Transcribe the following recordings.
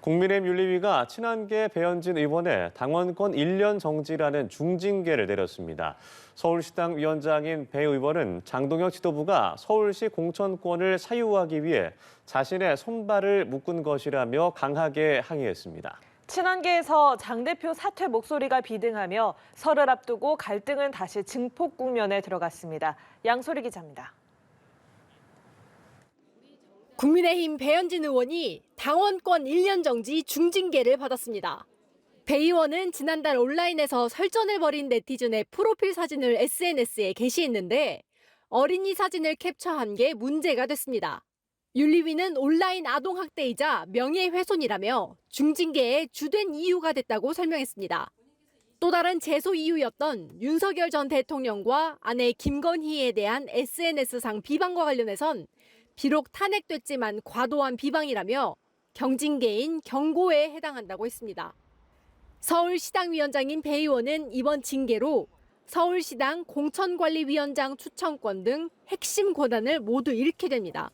국민의힘 윤리위가 친한계 배현진 의원의 당원권 1년 정지라는 중징계를 내렸습니다. 서울시당 위원장인 배 의원은 장동혁 지도부가 서울시 공천권을 사유하기 위해 자신의 손발을 묶은 것이라며 강하게 항의했습니다. 친한계에서 장 대표 사퇴 목소리가 비등하며 설을 앞두고 갈등은 다시 증폭 국면에 들어갔습니다. 양소리 기자입니다. 국민의힘 배현진 의원이 당원권 1년 정지 중징계를 받았습니다. 배 의원은 지난달 온라인에서 설전을 벌인 네티즌의 프로필 사진을 SNS에 게시했는데 어린이 사진을 캡처한 게 문제가 됐습니다. 윤리위는 온라인 아동학대이자 명예훼손이라며 중징계의 주된 이유가 됐다고 설명했습니다. 또 다른 제소 이유였던 윤석열 전 대통령과 아내 김건희에 대한 SNS상 비방과 관련해선 비록 탄핵됐지만 과도한 비방이라며 경징계인 경고에 해당한다고 했습니다. 서울시당위원장인 배 의원은 이번 징계로 서울시당 공천관리위원장 추천권 등 핵심 권한을 모두 잃게 됩니다.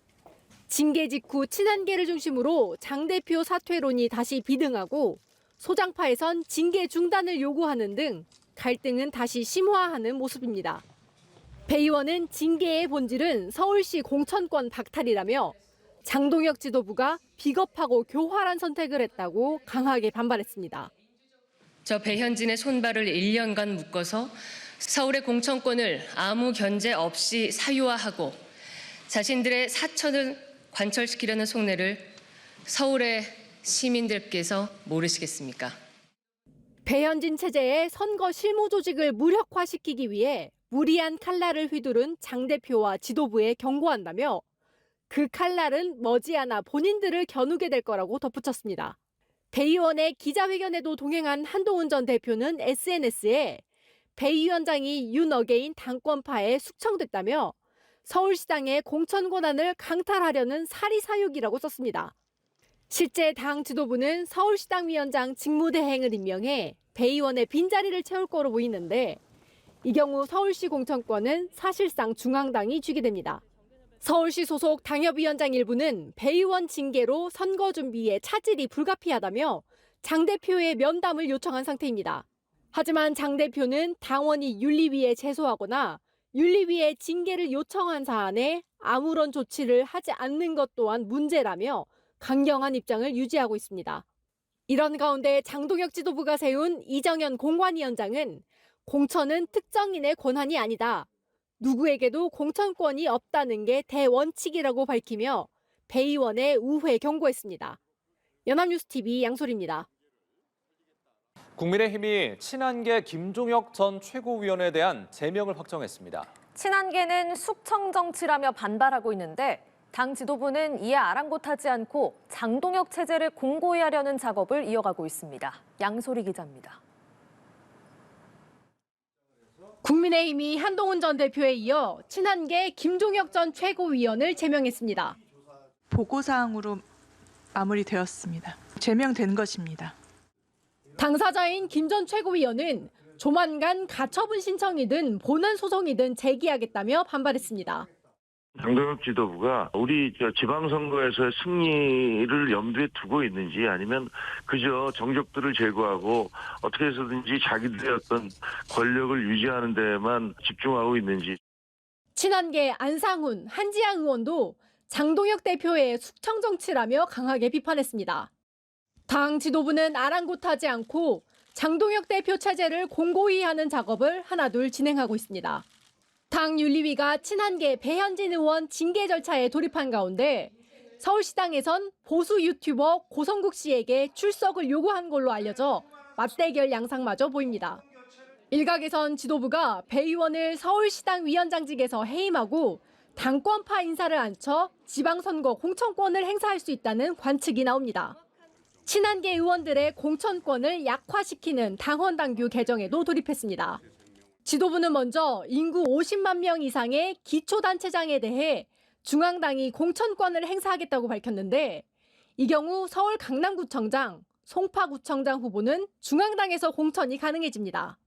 징계 직후 친한계를 중심으로 장 대표 사퇴론이 다시 비등하고 소장파에선 징계 중단을 요구하는 등 갈등은 다시 심화하는 모습입니다. 배 의원은 징계의 본질은 서울시 공천권 박탈이라며 장동혁 지도부가 비겁하고 교활한 선택을 했다고 강하게 반발했습니다. 저 배현진의 손발을 1년간 묶어서 서울의 공천권을 아무 견제 없이 사유화하고 자신들의 사천을 관철시키려는 속내를 서울의 시민들께서 모르시겠습니까? 배현진 체제의 선거 실무 조직을 무력화시키기 위해 무리한 칼날을 휘두른 장 대표와 지도부에 경고한다며 그 칼날은 머지않아 본인들을 겨누게 될 거라고 덧붙였습니다. 배 의원의 기자회견에도 동행한 한동훈 전 대표는 SNS에 배 위원장이 윤 어게인 당권파에 숙청됐다며 서울시당의 공천 권한을 강탈하려는 사리사욕이라고 썼습니다. 실제 당 지도부는 서울시당 위원장 직무대행을 임명해 배 의원의 빈자리를 채울 거로 보이는데 이 경우 서울시 공천권은 사실상 중앙당이 쥐게 됩니다. 서울시 소속 당협위원장 일부는 배 의원 징계로 선거 준비에 차질이 불가피하다며 장 대표의 면담을 요청한 상태입니다. 하지만 장 대표는 당원이 윤리위에 제소하거나 윤리위에 징계를 요청한 사안에 아무런 조치를 하지 않는 것 또한 문제라며 강경한 입장을 유지하고 있습니다. 이런 가운데 장동혁 지도부가 세운 이정현 공관위원장은 공천은 특정인의 권한이 아니다. 누구에게도 공천권이 없다는 게 대원칙이라고 밝히며 배 의원의 우회 경고했습니다. 연합뉴스TV 양소리입니다. 국민의힘이 친한계 김종혁 전 최고위원에 대한 제명을 확정했습니다. 친한계는 숙청 정치라며 반발하고 있는데 당 지도부는 이에 아랑곳하지 않고 장동혁 체제를 공고히 하려는 작업을 이어가고 있습니다. 양소리 기자입니다. 국민의힘이 한동훈 전 대표에 이어 친한계 김종혁 전 최고위원을 제명했습니다. 보고사항으로 마무리되었습니다. 제명된 것입니다. 당사자인 김 전 최고위원은 조만간 가처분 신청이든 본안 소송이든 제기하겠다며 반발했습니다. 장동혁 지도부가 우리 지방선거에서의 승리를 염두에 두고 있는지 아니면 그저 정적들을 제거하고 어떻게 해서든지 자기들의 어떤 권력을 유지하는 데만 집중하고 있는지. 친한계 안상훈, 한지향 의원도 장동혁 대표의 숙청 정치라며 강하게 비판했습니다. 당 지도부는 아랑곳하지 않고 장동혁 대표 체제를 공고히 하는 작업을 하나둘 진행하고 있습니다. 당 윤리위가 친한계 배현진 의원 징계 절차에 돌입한 가운데 서울시당에선 보수 유튜버 고성국 씨에게 출석을 요구한 걸로 알려져 맞대결 양상마저 보입니다. 일각에선 지도부가 배 의원을 서울시당 위원장직에서 해임하고 당권파 인사를 앉혀 지방선거 공천권을 행사할 수 있다는 관측이 나옵니다. 친한계 의원들의 공천권을 약화시키는 당헌당규 개정에도 돌입했습니다. 지도부는 먼저 인구 50만 명 이상의 기초단체장에 대해 중앙당이 공천권을 행사하겠다고 밝혔는데 이 경우 서울 강남구청장, 송파구청장 후보는 중앙당에서 공천이 가능해집니다.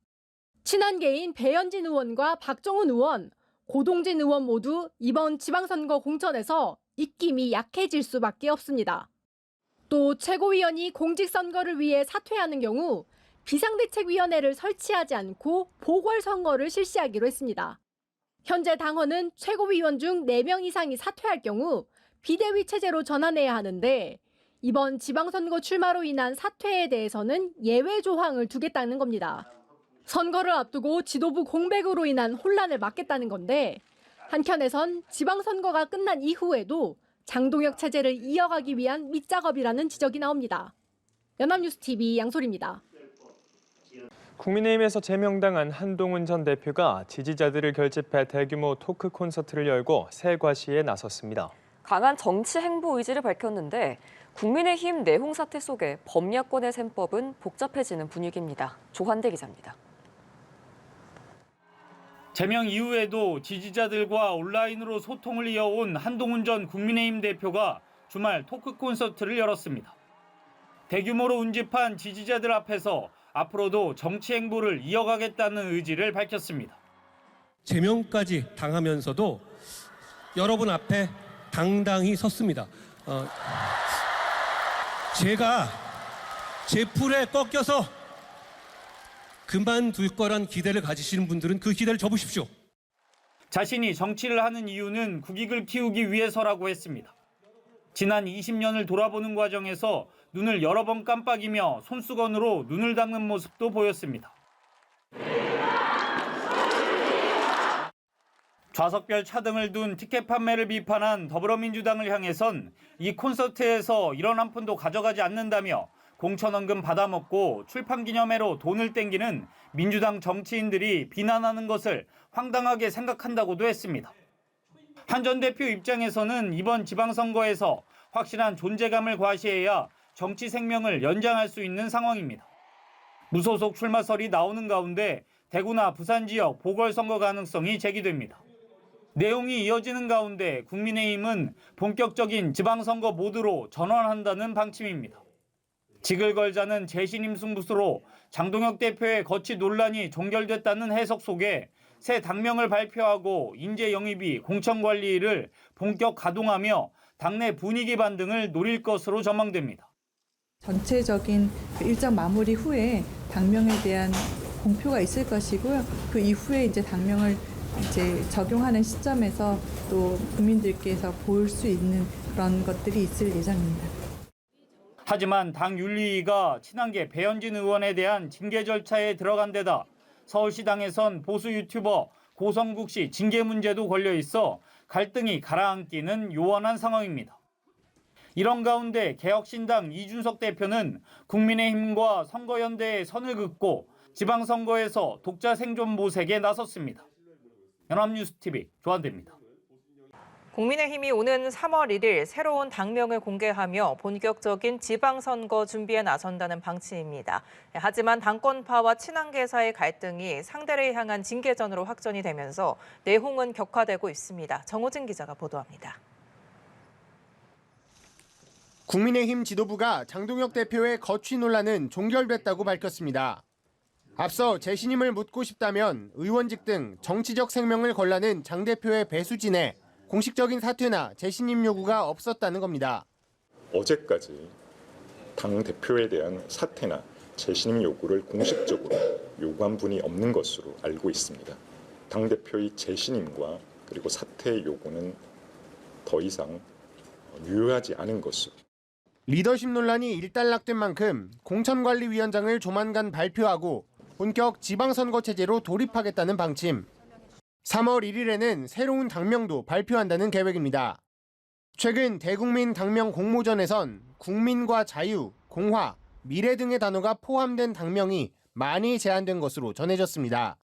친한계인 배현진 의원과 박정훈 의원, 고동진 의원 모두 이번 지방선거 공천에서 입김이 약해질 수밖에 없습니다. 또 최고위원이 공직선거를 위해 사퇴하는 경우 비상대책위원회를 설치하지 않고 보궐선거를 실시하기로 했습니다. 현재 당헌은 최고위원 중 4명 이상이 사퇴할 경우 비대위 체제로 전환해야 하는데 이번 지방선거 출마로 인한 사퇴에 대해서는 예외 조항을 두겠다는 겁니다. 선거를 앞두고 지도부 공백으로 인한 혼란을 막겠다는 건데 한켠에선 지방선거가 끝난 이후에도 장동혁 체제를 이어가기 위한 밑작업이라는 지적이 나옵니다. 연합뉴스TV 양소리입니다. 국민의힘에서 제명당한 한동훈 전 대표가 지지자들을 결집해 대규모 토크 콘서트를 열고 새 과시에 나섰습니다. 강한 정치 행보 의지를 밝혔는데 국민의힘 내홍 사태 속에 범야권의 셈법은 복잡해지는 분위기입니다. 조한대 기자입니다. 제명 이후에도 지지자들과 온라인으로 소통을 이어온 한동훈 전 국민의힘 대표가 주말 토크 콘서트를 열었습니다. 대규모로 운집한 지지자들 앞에서 앞으로도 정치 행보를 이어가겠다는 의지를 밝혔습니다. 제명까지 당하면서도 여러분 앞에 당당히 섰습니다. 제가 제 풀에 꺾여서 그만둘 거란 기대를 가지시는 분들은 그 기대를 접으십시오. 자신이 정치를 하는 이유는 국익을 키우기 위해서라고 했습니다. 지난 20년을 돌아보는 과정에서 눈을 여러 번 깜빡이며 손수건으로 눈을 닦는 모습도 보였습니다. 좌석별 차등을 둔 티켓 판매를 비판한 더불어민주당을 향해선 이 콘서트에서 1원 한 푼도 가져가지 않는다며 공천원금 받아먹고 출판기념회로 돈을 땡기는 민주당 정치인들이 비난하는 것을 황당하게 생각한다고도 했습니다. 한 전 대표 입장에서는 이번 지방선거에서 확실한 존재감을 과시해야 정치 생명을 연장할 수 있는 상황입니다. 무소속 출마설이 나오는 가운데 대구나 부산 지역 보궐선거 가능성이 제기됩니다. 내용이 이어지는 가운데 국민의힘은 본격적인 지방선거 모드로 전환한다는 방침입니다. 직을 걸자는 재신임 승부수로 장동혁 대표의 거취 논란이 종결됐다는 해석 속에 새 당명을 발표하고 인재 영입이 공천관리를 본격 가동하며 당내 분위기 반등을 노릴 것으로 전망됩니다. 전체적인 일정 마무리 후에 당명에 대한 공표가 있을 것이고요. 그 이후에 이제 당명을 적용하는 시점에서 또 국민들께서 볼 수 있는 그런 것들이 있을 예정입니다. 하지만 당 윤리위가 친한계 배현진 의원에 대한 징계 절차에 들어간 데다 서울시당에선 보수 유튜버 고성국 씨 징계 문제도 걸려 있어 갈등이 가라앉기는 요원한 상황입니다. 이런 가운데 개혁신당 이준석 대표는 국민의힘과 선거연대의 선을 긋고 지방선거에서 독자 생존 모색에 나섰습니다. 연합뉴스TV 조한대입니다. 국민의힘이 오는 3월 1일 새로운 당명을 공개하며 본격적인 지방선거 준비에 나선다는 방침입니다. 하지만 당권파와 친한계 사이 갈등이 상대를 향한 징계전으로 확전이 되면서 내홍은 격화되고 있습니다. 정호진 기자가 보도합니다. 국민의힘 지도부가 장동혁 대표의 거취 논란은 종결됐다고 밝혔습니다. 앞서 재신임을 묻고 싶다면 의원직 등 정치적 생명을 걸라는 장 대표의 배수진에 공식적인 사퇴나 재신임 요구가 없었다는 겁니다. 어제까지 당 대표에 대한 사퇴나 재신임 요구를 공식적으로 요구한 분이 없는 것으로 알고 있습니다. 당 대표의 재신임과 그리고 사퇴 요구는 더 이상 유효하지 않은 것으로. 리더십 논란이 일단락된 만큼 공천관리위원장을 조만간 발표하고 본격 지방선거 체제로 돌입하겠다는 방침. 3월 1일에는 새로운 당명도 발표한다는 계획입니다. 최근 대국민 당명 공모전에선 국민과 자유, 공화, 미래 등의 단어가 포함된 당명이 많이 제안된 것으로 전해졌습니다.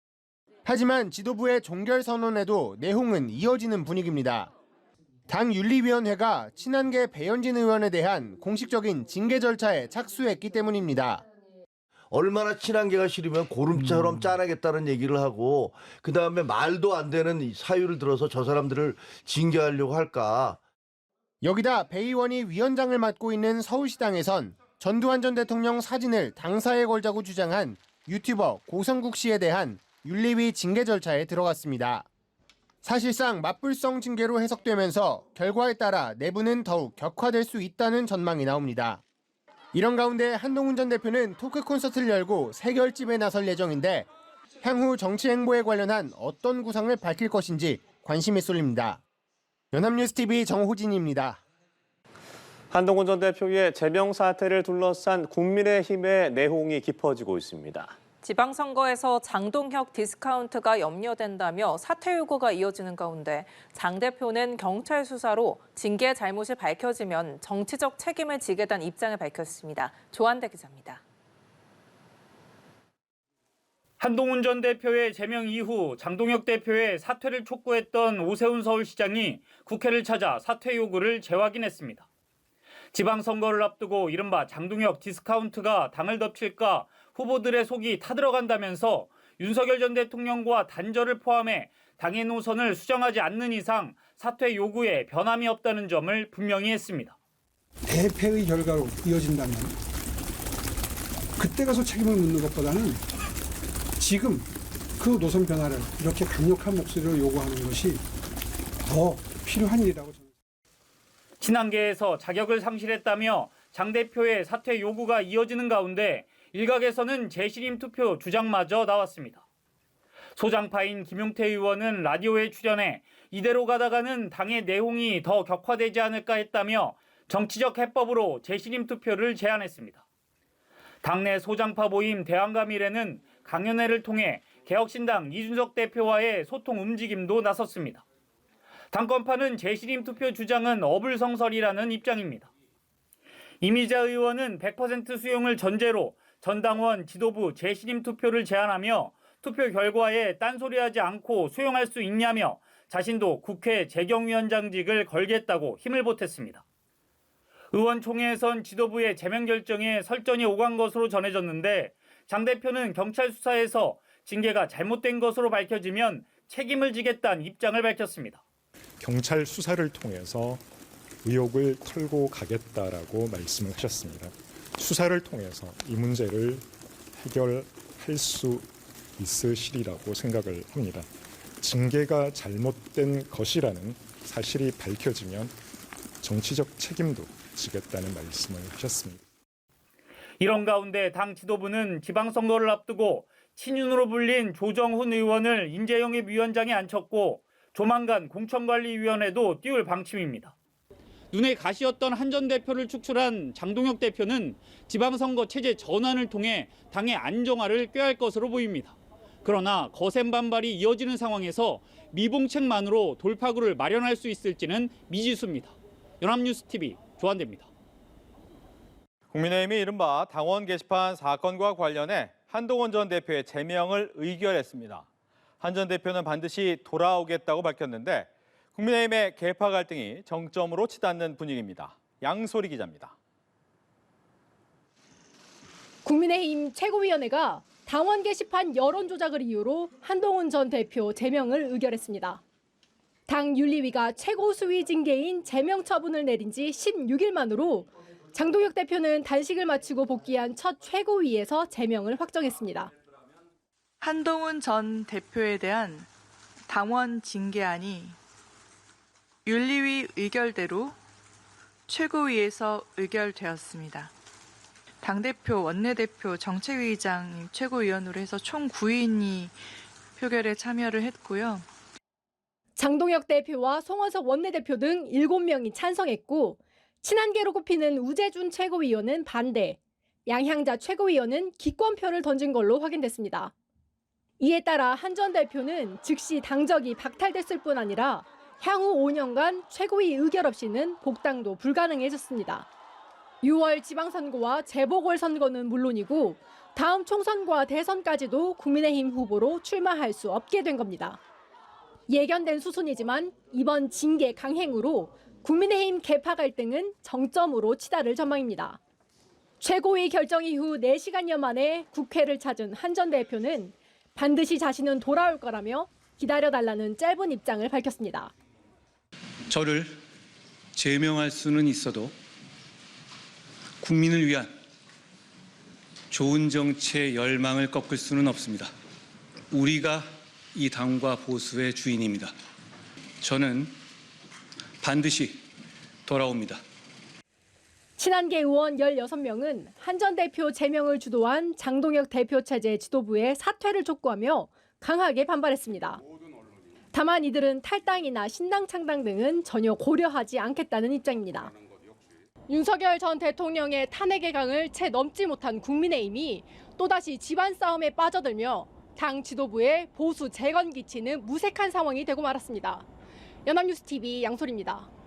하지만 지도부의 종결 선언에도 내홍은 이어지는 분위기입니다. 당 윤리위원회가 친한계 배현진 의원에 대한 공식적인 징계 절차에 착수했기 때문입니다. 얼마나 친한계가 싫으면 고름처럼 짜내겠다는 얘기를 하고 그다음에 말도 안 되는 사유를 들어서 저 사람들을 징계하려고 할까. 여기다 배 의원이 위원장을 맡고 있는 서울시당에선 전두환 전 대통령 사진을 당사에 걸자고 주장한 유튜버 고성국 씨에 대한 윤리위 징계 절차에 들어갔습니다. 사실상 맞불성 징계로 해석되면서 결과에 따라 내부는 더욱 격화될 수 있다는 전망이 나옵니다. 이런 가운데 한동훈 전 대표는 토크 콘서트를 열고 새 결집에 나설 예정인데 향후 정치 행보에 관련한 어떤 구상을 밝힐 것인지 관심이 쏠립니다. 연합뉴스TV 정호진입니다. 한동훈 전 대표의 제명 사태를 둘러싼 국민의힘의 내홍이 깊어지고 있습니다. 지방선거에서 장동혁 디스카운트가 염려된다며 사퇴 요구가 이어지는 가운데 장 대표는 경찰 수사로 징계 잘못이 밝혀지면 정치적 책임을 지겠다는 입장을 밝혔습니다. 조한대 기자입니다. 한동훈 전 대표의 제명 이후 장동혁 대표의 사퇴를 촉구했던 오세훈 서울시장이 국회를 찾아 사퇴 요구를 재확인했습니다. 지방선거를 앞두고 이른바 장동혁 디스카운트가 당을 덮칠까 후보들의 속이 타들어간다면서 윤석열 전 대통령과 단절을 포함해 당의 노선을 수정하지 않는 이상 사퇴 요구에 변함이 없다는 점을 분명히 했습니다. 대패의 결과로 이어진다면 그때 가서 책임을 묻는 것보다는 지금 그 노선 변화를 이렇게 강력한 목소리로 요구하는 것이 더 필요한 일이라고 저는. 친한계에서 자격을 상실했다며 장 대표의 사퇴 요구가 이어지는 가운데 일각에서는 재신임 투표 주장마저 나왔습니다. 소장파인 김용태 의원은 라디오에 출연해 이대로 가다가는 당의 내홍이 더 격화되지 않을까 했다며 정치적 해법으로 재신임 투표를 제안했습니다. 당내 소장파 모임 대한가미래는 강연회를 통해 개혁신당 이준석 대표와의 소통 움직임도 나섰습니다. 당권파는 재신임 투표 주장은 어불성설이라는 입장입니다. 이미자 의원은 100% 수용을 전제로 전당원 지도부 재신임 투표를 제안하며 투표 결과에 딴소리하지 않고 수용할 수 있냐며 자신도 국회 재경위원장직을 걸겠다고 힘을 보탰습니다. 의원총회에선 지도부의 제명 결정에 설전이 오간 것으로 전해졌는데 장 대표는 경찰 수사에서 징계가 잘못된 것으로 밝혀지면 책임을 지겠다는 입장을 밝혔습니다. 경찰 수사를 통해서 의혹을 털고 가겠다라고 말씀을 하셨습니다. 수사를 통해서 이 문제를 해결할 수 있으시리라고 생각을 합니다. 징계가 잘못된 것이라는 사실이 밝혀지면 정치적 책임도 지겠다는 말씀을 하셨습니다. 이런 가운데 당 지도부는 지방선거를 앞두고 친윤으로 불린 조정훈 의원을 인재영입위원장에 앉혔고 조만간 공천관리위원회도 띄울 방침입니다. 눈에 가시였던 한 전 대표를 축출한 장동혁 대표는 지방선거 체제 전환을 통해 당의 안정화를 꾀할 것으로 보입니다. 그러나 거센 반발이 이어지는 상황에서 미봉책만으로 돌파구를 마련할 수 있을지는 미지수입니다. 연합뉴스TV 조한대입니다. 국민의힘이 이른바 당원 게시판 사건과 관련해 한동훈 전 대표의 제명을 의결했습니다. 한 전 대표는 반드시 돌아오겠다고 밝혔는데 국민의힘의 계파 갈등이 정점으로 치닫는 분위기입니다. 양소리 기자입니다. 국민의힘 최고위원회가 당원 게시판 여론 조작을 이유로 한동훈 전 대표 제명을 의결했습니다. 당 윤리위가 최고 수위 징계인 제명 처분을 내린 지 16일 만으로 장동혁 대표는 단식을 마치고 복귀한 첫 최고위에서 제명을 확정했습니다. 한동훈 전 대표에 대한 당원 징계안이 윤리위 의결대로 최고위에서 의결되었습니다. 당대표, 원내대표, 정책위의장, 최고위원으로 해서 총 9인이 표결에 참여를 했고요. 장동혁 대표와 송원석 원내대표 등 7명이 찬성했고 친한계로 꼽히는 우재준 최고위원은 반대, 양향자 최고위원은 기권표를 던진 걸로 확인됐습니다. 이에 따라 한 전 대표는 즉시 당적이 박탈됐을 뿐 아니라 향후 5년간 최고위 의결 없이는 복당도 불가능해졌습니다. 6월 지방선거와 재보궐선거는 물론이고 다음 총선과 대선까지도 국민의힘 후보로 출마할 수 없게 된 겁니다. 예견된 수순이지만 이번 징계 강행으로 국민의힘 계파 갈등은 정점으로 치달을 전망입니다. 최고위 결정 이후 4시간여 만에 국회를 찾은 한 전 대표는 반드시 자신은 돌아올 거라며 기다려달라는 짧은 입장을 밝혔습니다. 저를 제명할 수는 있어도 국민을 위한 좋은 정치의 열망을 꺾을 수는 없습니다. 우리가 이 당과 보수의 주인입니다. 저는 반드시 돌아옵니다. 친한계 의원 16명은 한 전 대표 제명을 주도한 장동혁 대표 체제 지도부의 사퇴를 촉구하며 강하게 반발했습니다. 다만 이들은 탈당이나 신당 창당 등은 전혀 고려하지 않겠다는 입장입니다. 윤석열 전 대통령의 탄핵의 강을 채 넘지 못한 국민의힘이 또다시 집안 싸움에 빠져들며 당 지도부의 보수 재건기치는 무색한 상황이 되고 말았습니다. 연합뉴스TV 양소리입니다.